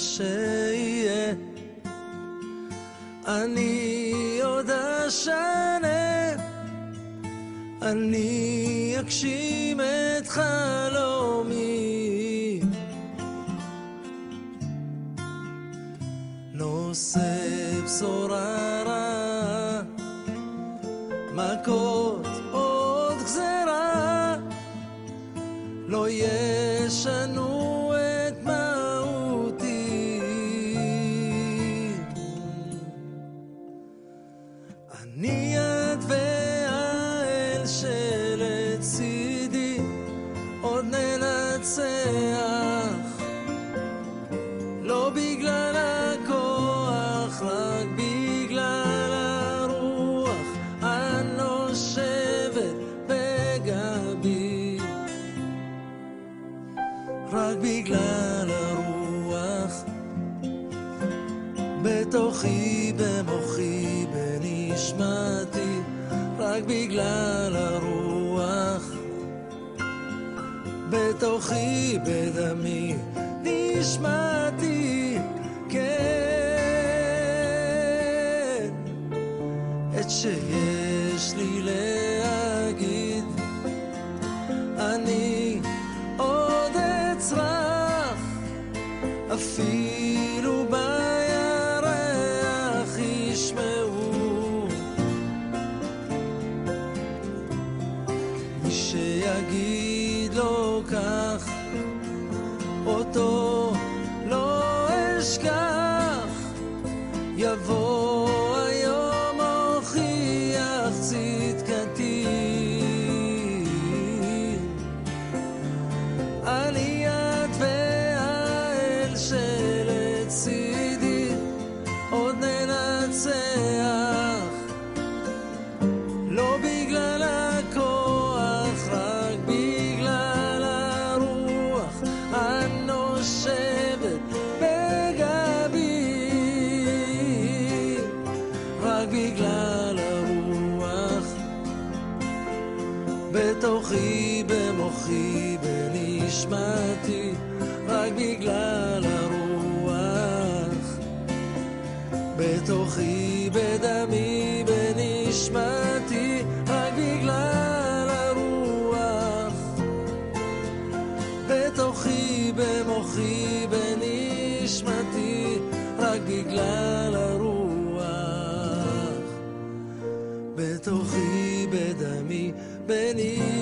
שיהיה, אני עוד אשנה, אני אגשים את חלומי, נושא בשורה רעה, מכות עוד גזרה, לא ישנו את מהותי. אני יד והאל שלצידי עוד ננצח, לא בגלל הכוח, רק בגלל הרוח הנושבת בגבי, רק בגלל הרוח בתוכי, במוחי, בנשמתי, רק בגלל הרוח בתוכי, בדמי, נשמתי, כן, את שיש לי להגיד אני עוד אצרח, אפילו בירח ישמעו, מי שיגיד לו כך אותו לא אשכח, יבוא היום הוכיח צדקתי. אני יד והאל שלצידי עוד ננצח, לא בגלל הכוח, רק בגלל הרוח הנושבת בגבי, רק בגלל הרוח בתוכי, במוחי, בנשמתי, רק בגלל הרוח בתוכי, בדמי, בנשמתי, רק בגלל הרוח בתוכי, במוחי, בנשמתי, רק בגלל הרוח בתוכי, בדמי, בנשמתי.